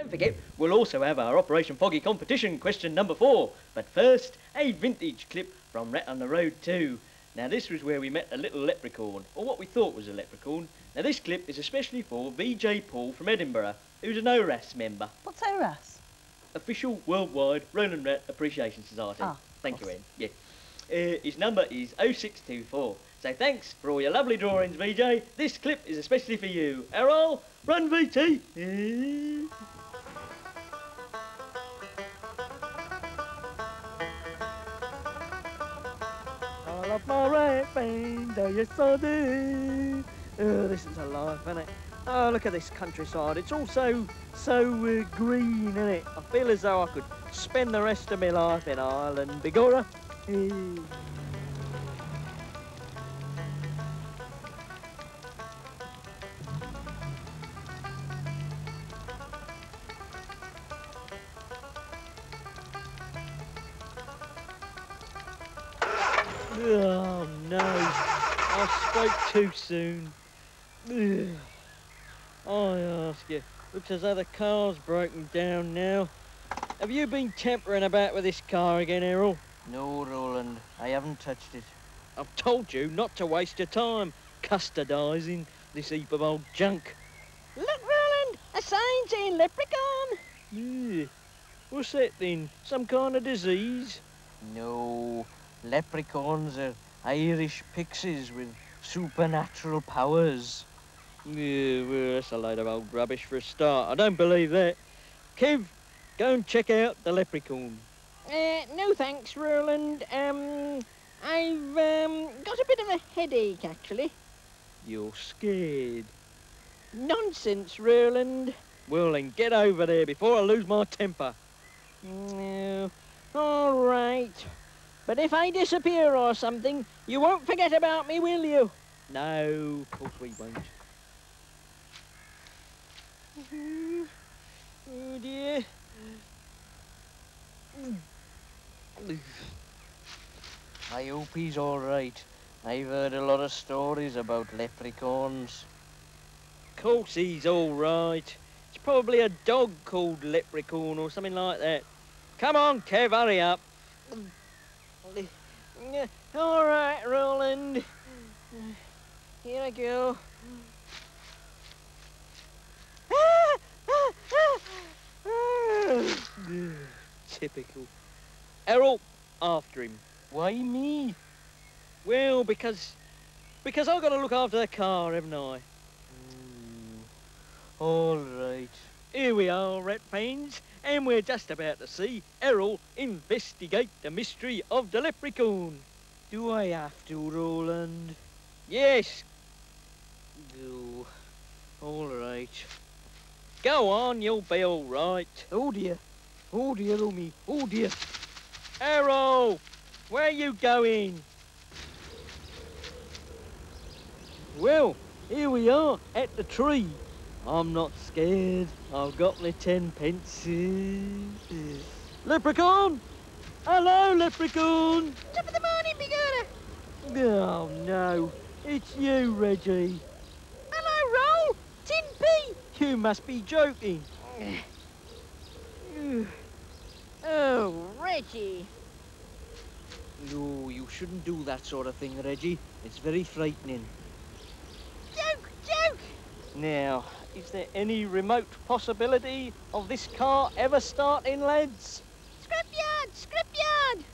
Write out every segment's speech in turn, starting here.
Don't forget, we'll also have our Operation Foggy competition, question number 4. But first, a vintage clip from Rat on the Road 2. Now, this was where we met a little leprechaun, or what we thought was a leprechaun. Now, this clip is especially for VJ Paul from Edinburgh, who's an ORAS member. What's ORAS? Official Worldwide Roland Rat Appreciation Society. Ah, Thank you, Ed. Yeah. His number is 0624. So thanks for all your lovely drawings, VJ. This clip is especially for you. Errol, run VT. I love my rat band, oh yes I do. Oh, this is a life, isn't it? Oh, look at this countryside. It's all so green, isn't it? I feel as though I could spend the rest of my life in Ireland, Bigorra. Oh no, I spoke too soon. I ask you, looks as though the car's broken down now. Have you been tempering about with this car again, Errol? No, Roland, I haven't touched it. I've told you not to waste your time custardising this heap of old junk. Look, Roland, a sign saying leprechaun. Yeah. What's that then? Some kind of disease? No, leprechauns are Irish pixies with supernatural powers. Yeah, well, that's a load of old rubbish for a start. I don't believe that. Kev, go and check out the leprechaun. No thanks, Roland. I've got a bit of a headache, actually. You're scared. Nonsense, Roland. Well, then get over there before I lose my temper. No. All right. But if I disappear or something, you won't forget about me, will you? No, of course we won't. Oh, dear. I hope he's all right. I've heard a lot of stories about leprechauns. Of course he's all right. It's probably a dog called Leprechaun or something like that. Come on, Kev, hurry up. All right, Roland. Here I go. Typical. Errol, after him. Why me? Well, because I've got to look after the car, haven't I? All right. Here we are, rat fans, and we're just about to see Errol investigate the mystery of the leprechaun. Do I have to, Roland? Yes. Oh, all right. Go on, you'll be all right. Oh dear, oh me, oh dear. Errol, where are you going? Well, here we are at the tree. I'm not scared. I've got my 10 pence. Leprechaun! Hello, Leprechaun! Top of the morning, Bigorra. Oh, no. It's you, Reggie. Hello, Roll. Tin P. You must be joking. Oh, Reggie. No, you shouldn't do that sort of thing, Reggie. It's very frightening. Joke. Now, is there any remote possibility of this car ever starting, lads? Scrapyard.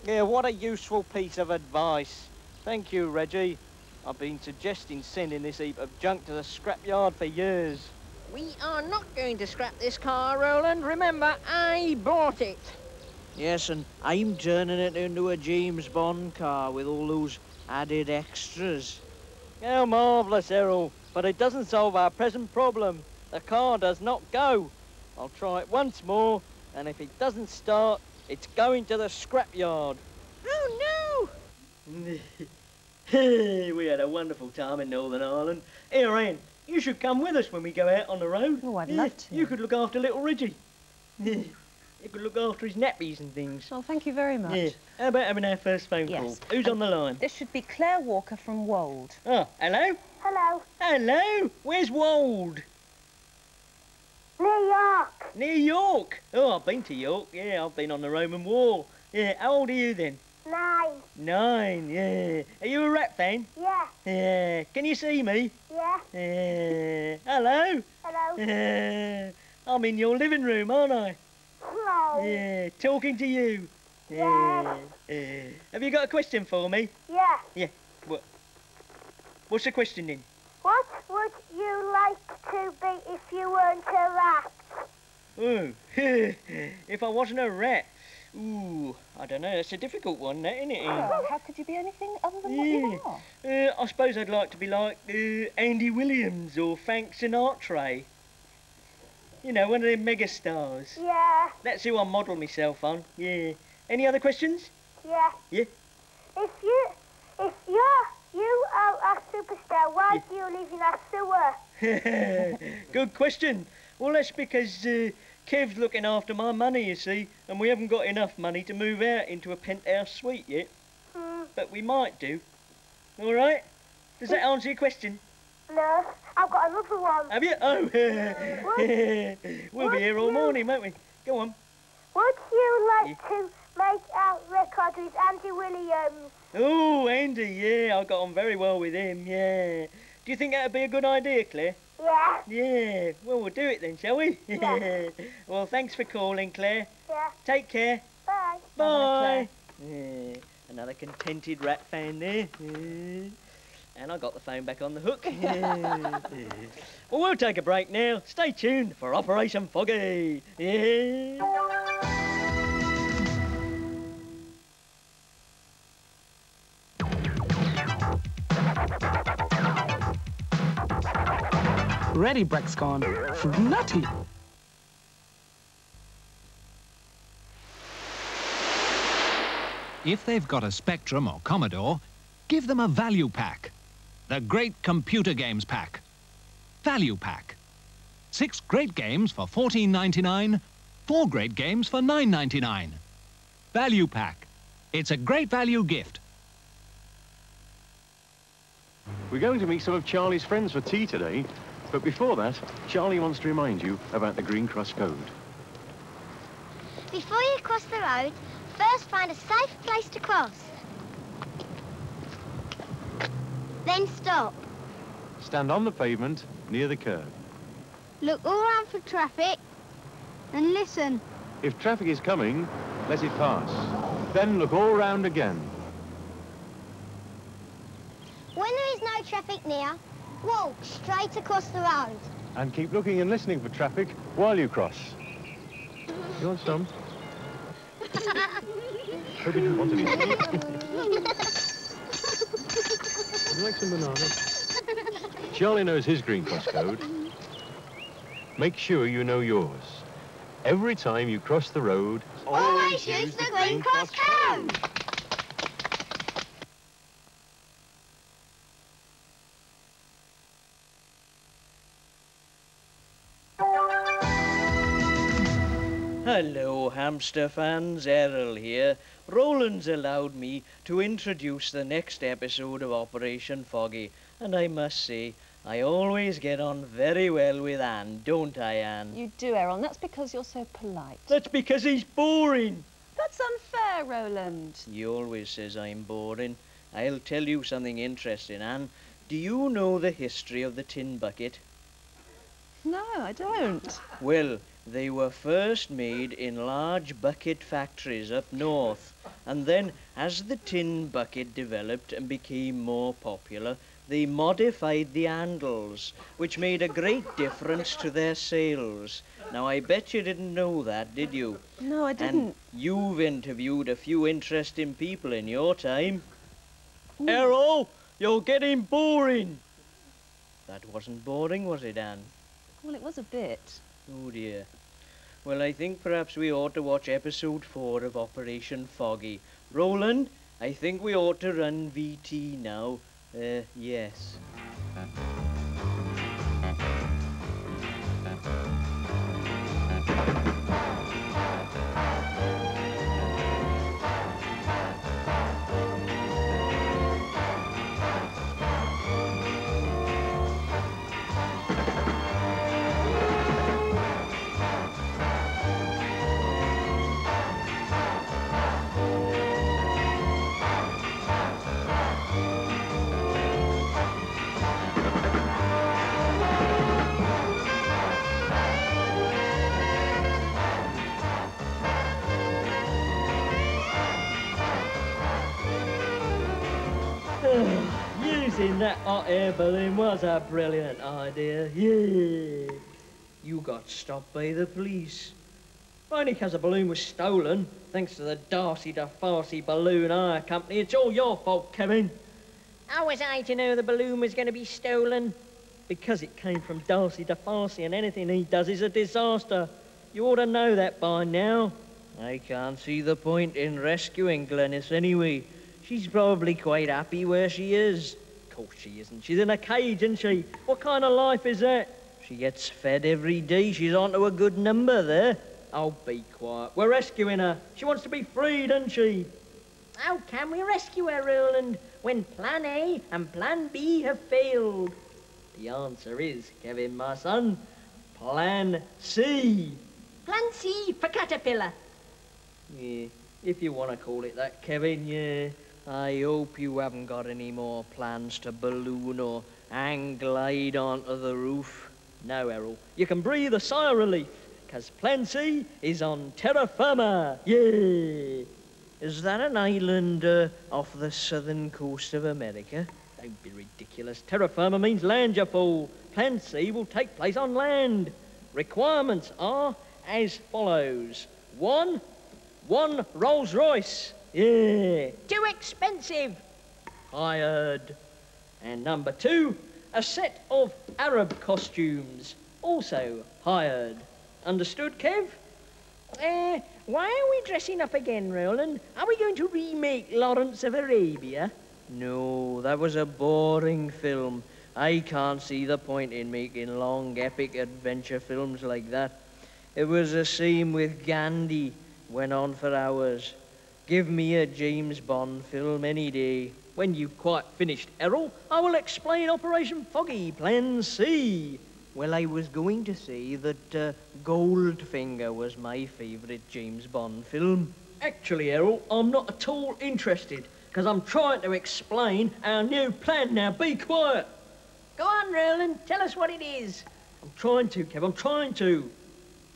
Yeah, what a useful piece of advice. Thank you, Reggie. I've been suggesting sending this heap of junk to the scrapyard for years. We are not going to scrap this car, Roland. Remember, I bought it. Yes, and I'm turning it into a James Bond car with all those added extras. How marvellous, Errol. But it doesn't solve our present problem. The car does not go. I'll try it once more, and if it doesn't start, it's going to the scrapyard. Oh, no! We had a wonderful time in Northern Ireland. Here, Anne, you should come with us when we go out on the road. Oh, I'd love to. You could look after little Reggie. You could look after his nappies and things. Oh, thank you very much. Yeah. How about having our first phone call? Who's on the line? This should be Claire Walker from Wold. Oh, hello? Hello. Hello? Where's Wold? New York. Near York. Oh, I've been to York. Yeah, I've been on the Roman wall. Yeah, how old are you then? 9. 9, yeah. Are you a Rat fan? Yeah. Yeah. Can you see me? Yeah. Yeah. Hello. Hello. Yeah. I'm in your living room, aren't I? Hello. Yeah, talking to you. Yes. Yeah. Have you got a question for me? Yeah. Yeah. What's the question then? What would you like to be if you weren't a rat? Oh, if I wasn't a rat. Ooh, I don't know. That's a difficult one, that, isn't it, Ian? Well, how could you be anything other than what you are? I suppose I'd like to be like Andy Williams or Frank Sinatra. You know, one of them megastars. Yeah. That's who I model myself on. Yeah. Any other questions? Yeah. Yeah. If you are a superstar, why do you live in a sewer? Good question. Well, that's because Kev's looking after my money, you see, and we haven't got enough money to move out into a penthouse suite yet. But we might do. All right? Does that answer your question? No, I've got another one. Have you? Oh, we'll be here all morning, won't we? Go on. Would you like to make a record with Andy Williams? Oh, Andy, yeah, I got on very well with him, yeah. Do you think that'd be a good idea, Claire? Yeah. Yeah, well, we'll do it then, shall we? Yeah. Well, thanks for calling, Claire. Yeah. Take care. Bye. Bye. Yeah, another contented rat fan there. Yeah. And I got the phone back on the hook. Yeah. Well, we'll take a break now. Stay tuned for Operation Foggy. Yeah. Ready, Brexcon. Nutty. If they've got a Spectrum or Commodore, give them a value pack. The Great Computer Games Pack. Value Pack. 6 great games for $14.99, 4 great games for $9.99. Value Pack. It's a great value gift. We're going to meet some of Charlie's friends for tea today, but before that, Charlie wants to remind you about the Green Cross Code. Before you cross the road, first find a safe place to cross. Then stop. Stand on the pavement near the curb. Look all around for traffic and listen. If traffic is coming, let it pass. Then look all round again. When there is no traffic near, walk straight across the road. And keep looking and listening for traffic while you cross. You want some? Hope you didn't want any. Would you like some bananas? Charlie knows his Green Cross Code. Make sure you know yours. Every time you cross the road, always use the Green Cross Code. Hello, hamster fans, Errol here. Roland's allowed me to introduce the next episode of Operation Foggy, and I must say, I always get on very well with Anne, don't I, Anne? You do, Errol, and that's because you're so polite. That's because he's boring. That's unfair, Roland. He always says I'm boring. I'll tell you something interesting, Anne. Do you know the history of the tin bucket? No, I don't. Well, they were first made in large bucket factories up north, and then as the tin bucket developed and became more popular, they modified the handles, which made a great difference to their sales. Now, I bet you didn't know that, did you? No, I didn't. And you've interviewed a few interesting people in your time. Errol, you're getting boring. That wasn't boring, was it, Anne? Well, it was a bit. Oh, dear. Well, I think perhaps we ought to watch episode 4 of Operation Foggy. Roland, I think we ought to run VT now. Yes. releasing that hot air balloon was a brilliant idea. Yeah. You got stopped by the police. Only because the balloon was stolen, thanks to the Darcy to Farcy Balloon Hire Company. It's all your fault, Kevin. How was I to know the balloon was going to be stolen? Because it came from Darcy to Farcy, and anything he does is a disaster. You ought to know that by now. I can't see the point in rescuing Glenys anyway. She's probably quite happy where she is. Of course she isn't. She's in a cage, isn't she? What kind of life is that? She gets fed every day. She's on to a good number there. Oh, be quiet. We're rescuing her. She wants to be freed, doesn't she? How can we rescue her, Roland, when Plan A and Plan B have failed? The answer is, Kevin, my son, Plan C. Plan C for Caterpillar. Yeah, if you want to call it that, Kevin, yeah. I hope you haven't got any more plans to balloon or hang glide onto the roof. No, Errol. You can breathe a sigh of relief, because Plan C is on terra firma. Yeah. Is that an island off the southern coast of America? Don't be ridiculous. Terra firma means land, you fool. Plan C will take place on land. Requirements are as follows. One Rolls Royce. Yeah. Too expensive. Hired. And number 2, a set of Arab costumes. Also hired. Understood, Kev? Why are we dressing up again, Roland? Are we going to remake Lawrence of Arabia? No, that was a boring film. I can't see the point in making long, epic adventure films like that. It was the same with Gandhi. Went on for hours. Give me a James Bond film any day. When you've quite finished, Errol, I will explain Operation Foggy, Plan C. Well, I was going to say that Goldfinger was my favourite James Bond film. Actually, Errol, I'm not at all interested, because I'm trying to explain our new plan now. Be quiet. Go on, Roland. Tell us what it is. I'm trying to, Kev. I'm trying to.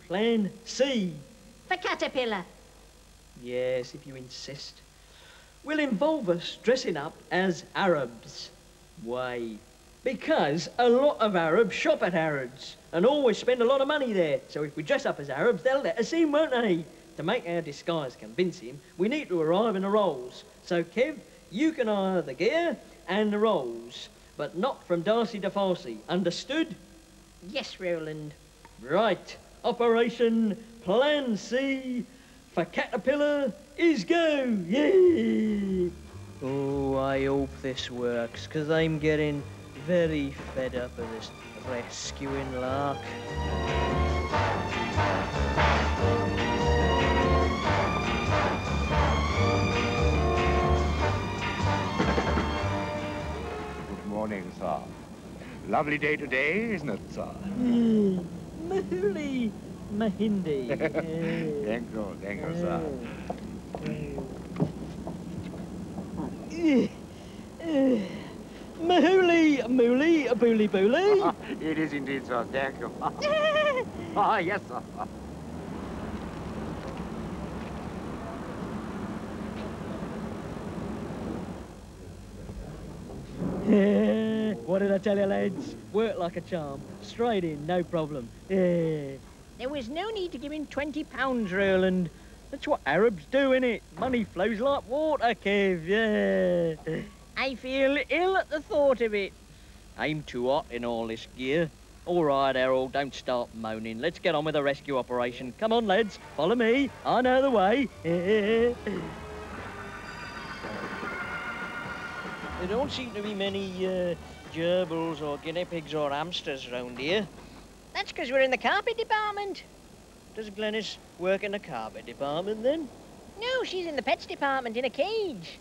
Plan C. For Caterpillar. Yes, if you insist. Will involve us dressing up as Arabs. Why? Because a lot of Arabs shop at Harrods and always spend a lot of money there. So if we dress up as Arabs, they'll let us in, won't they? To make our disguise convincing, we need to arrive in the Rolls. So, Kev, you can hire the gear and the Rolls, but not from Darcy to Farcy. Understood? Yes, Roland. Right. Operation Plan C for Caterpillar is go. Yay! Oh, I hope this works, because I'm getting very fed up of this rescuing lark. Good morning, sir. Lovely day today, isn't it, sir? Mahuli, Mahindi. Thank you, sir. Mahuli, Mooli, Booli Booli. It is indeed, sir. Thank you. Yes, sir. What did I tell you, lads? Work like a charm. Straight in, no problem. There was no need to give him £20, Roland. That's what Arabs do, innit? Money flows like water, Kev, yeah. I feel ill at the thought of it. I'm too hot in all this gear. All right, Errol, don't start moaning. Let's get on with the rescue operation. Come on, lads, follow me. I know the way. There don't seem to be many gerbils or guinea pigs or hamsters round here. That's because we're in the carpet department. Does Glenys work in the carpet department then? No, she's in the pets department in a cage.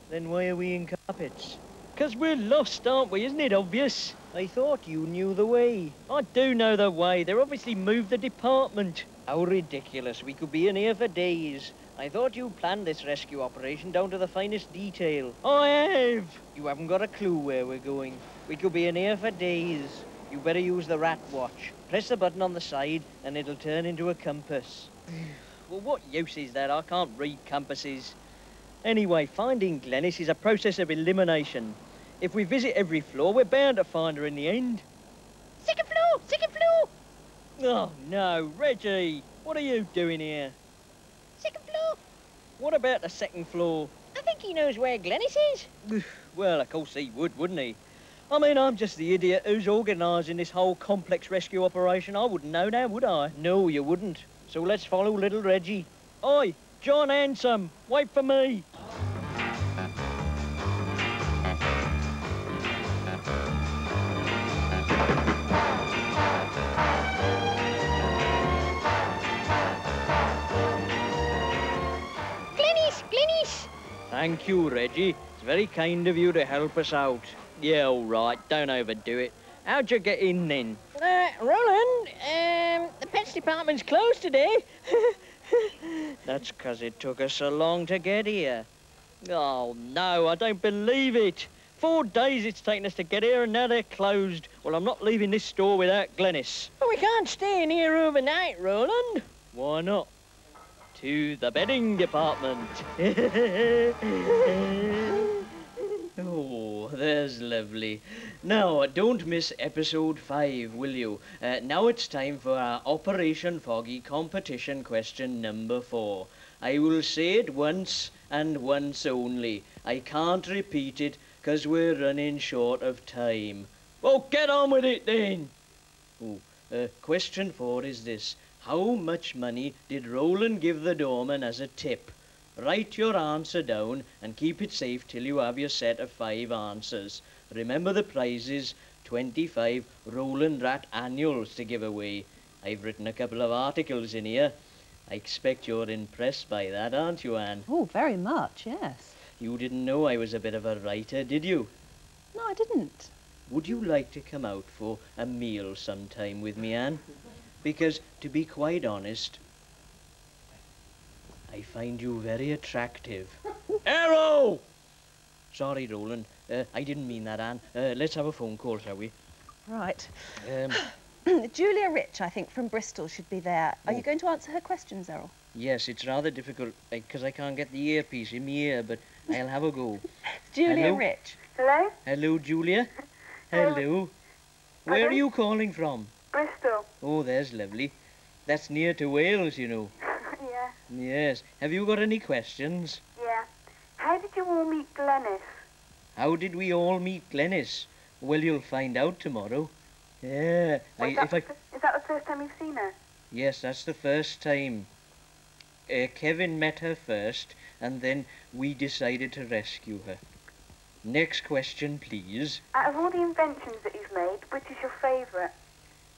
Then why are we in carpets? 'Cause we're lost, aren't we? Isn't it obvious? I thought you knew the way. I do know the way. They've obviously moved the department. How ridiculous. We could be in here for days. I thought you planned this rescue operation down to the finest detail. I have. You haven't got a clue where we're going. We could be in here for days. You better use the rat watch. Press the button on the side and it'll turn into a compass. Well, what use is that? I can't read compasses. Anyway, finding Glenys is a process of elimination. If we visit every floor, we're bound to find her in the end. Second floor! Second floor! Oh, no, Reggie, what are you doing here? Second floor! What about the second floor? I think he knows where Glennis is. Well, of course he would, wouldn't he? I mean, I'm just the idiot who's organising this whole complex rescue operation. I wouldn't know now, would I? No, you wouldn't. So let's follow little Reggie. Oi, John Handsome, wait for me. Glennis! Thank you, Reggie. It's very kind of you to help us out. Yeah, all right, don't overdo it. How'd you get in then? Roland, the pets department's closed today. That's 'cause it took us so long to get here. Oh, no, I don't believe it. 4 days it's taken us to get here and now they're closed. Well, I'm not leaving this store without Glennis. But we can't stay in here overnight, Roland. Why not? To the bedding department. Oh, there's lovely. Now, don't miss episode 5, will you? Now it's time for our Operation Foggy competition question number 4. I will say it once and once only. I can't repeat it 'cause we're running short of time. Oh, get on with it then! Oh, question 4 is this. How much money did Roland give the doorman as a tip? Write your answer down and keep it safe till you have your set of 5 answers. Remember the prizes, 25 Roland Rat annuals to give away. I've written a couple of articles in here. I expect you're impressed by that, aren't you, Anne? Oh, very much, yes. You didn't know I was a bit of a writer, did you? No, I didn't. Would you like to come out for a meal sometime with me, Anne? Because, to be quite honest, I find you very attractive. Errol! Sorry, Roland. I didn't mean that, Anne. Let's have a phone call, shall we? Right. Um, Julia Rich, I think, from Bristol should be there. Are you going to answer her questions, Errol? yes, it's rather difficult because I can't get the earpiece in my ear, but I'll have a go. Julia Hello? Rich. Hello? Hello, Julia. Hello. Where are you calling from? Bristol. Oh, there's lovely. That's near to Wales, you know. Yeah. Yes. Have you got any questions? Yeah. How did you all meet Glennis? How did we all meet Glennis? Well, you'll find out tomorrow. Yeah. Is that the first time you've seen her? Yes, that's the first time. Kevin met her first, and then we decided to rescue her. Next question, please. Out of all the inventions that you've made, which is your favourite?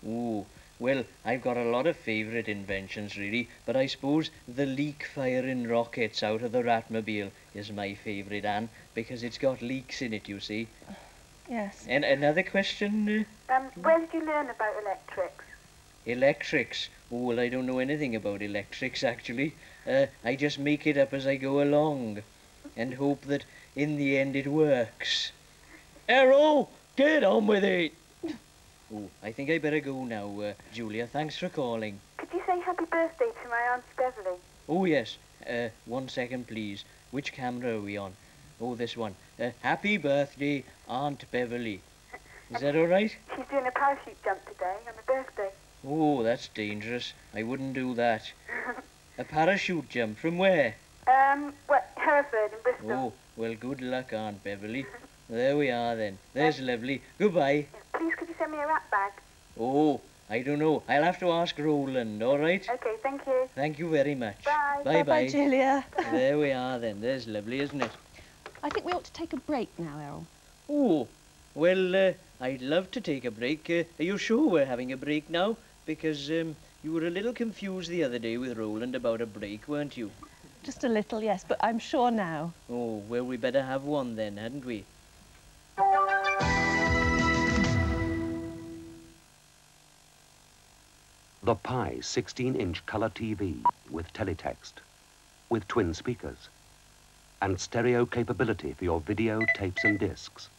Ooh, well, I've got a lot of favourite inventions, really, but I suppose the leak-firing rockets out of the Ratmobile is my favourite, Anne, because it's got leaks in it, you see. Yes. And another question? Where did you learn about electrics? Electrics? Oh, well, I don't know anything about electrics, actually. I just make it up as I go along and hope that in the end it works. Errol, get on with it! Oh, I think I better go now, Julia. Thanks for calling. Could you say happy birthday to my Auntie Beverly? Oh, yes. 1 second, please. Which camera are we on? Oh, this one. Happy birthday, Aunt Beverly. Is that all right? She's doing a parachute jump today on her birthday. Oh, that's dangerous. I wouldn't do that. A parachute jump from where? Hereford in Bristol. Oh, well, good luck, Aunt Beverly. There we are, then. There's lovely. Goodbye. Please, could you send me a rat bag? Oh, I don't know. I'll have to ask Roland, all right? Okay, thank you. Thank you very much. Bye. Bye-bye. Bye, Julia. There we are, then. There's lovely, isn't it? I think we ought to take a break now, Errol. Oh, well, I'd love to take a break. Are you sure we're having a break now? Because you were a little confused the other day with Roland about a break, weren't you? Just a little, yes, but I'm sure now. Oh, well, we better have one then, hadn't we? The Pi 16-inch colour TV with teletext, with twin speakers, and stereo capability for your video, tapes and discs.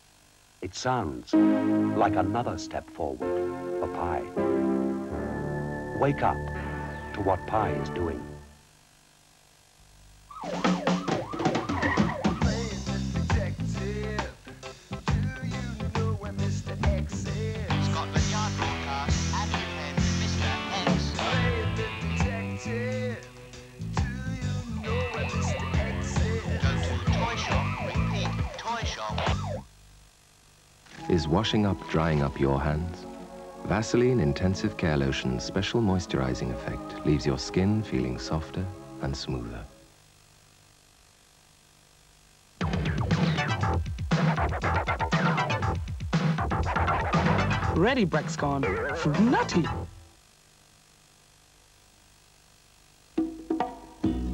It sounds like another step forward for Pi. Wake up to what Pi is doing. Is washing up drying up your hands? Vaseline Intensive Care Lotion's special moisturizing effect leaves your skin feeling softer and smoother. Ready, Brexcon. Nutty.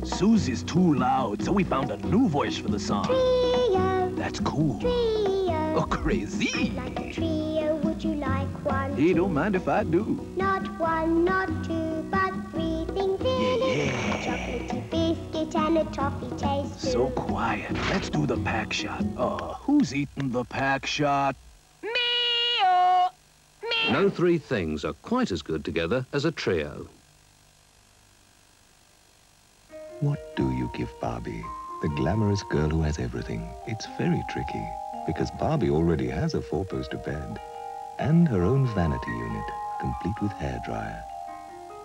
Susie's too loud, so we found a new voice for the song. Trio. That's cool. Trio. Oh, crazy. Like a trio, would you like one? He don't mind if I do. Not one, not two, but three things in it. Yeah. A chocolatey biscuit and a toffee taste. So quiet. Let's do the pack shot. Who's eating the pack shot? No three things are quite as good together as a trio. What do you give Barbie? The glamorous girl who has everything. It's very tricky, because Barbie already has a four-poster bed and her own vanity unit, complete with hairdryer.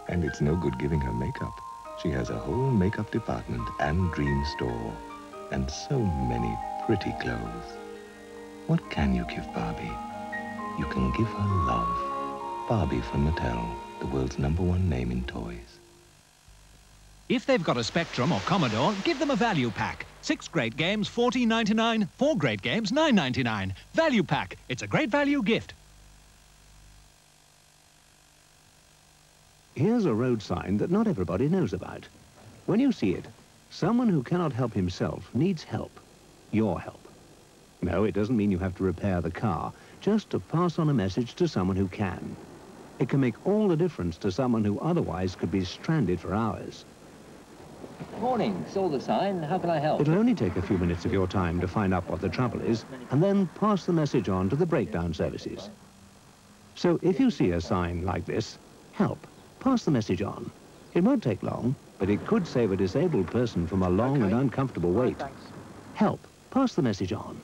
And it's no good giving her makeup. She has a whole makeup department and dream store, and so many pretty clothes. What can you give Barbie? You can give her love. Barbie from Mattel, the world's #1 name in toys. If they've got a Spectrum or Commodore, give them a value pack. 6 great games, $14.99. 4 great games, $9.99. Value pack. It's a great value gift. Here's a road sign that not everybody knows about. When you see it, someone who cannot help himself needs help. Your help. No, it doesn't mean you have to repair the car, just to pass on a message to someone who can. It can make all the difference to someone who otherwise could be stranded for hours. Morning, saw the sign. How can I help? It'll only take a few minutes of your time to find out what the trouble is, and then pass the message on to the breakdown services. So if you see a sign like this, help, pass the message on. It won't take long, but it could save a disabled person from a long and uncomfortable wait. Help, pass the message on.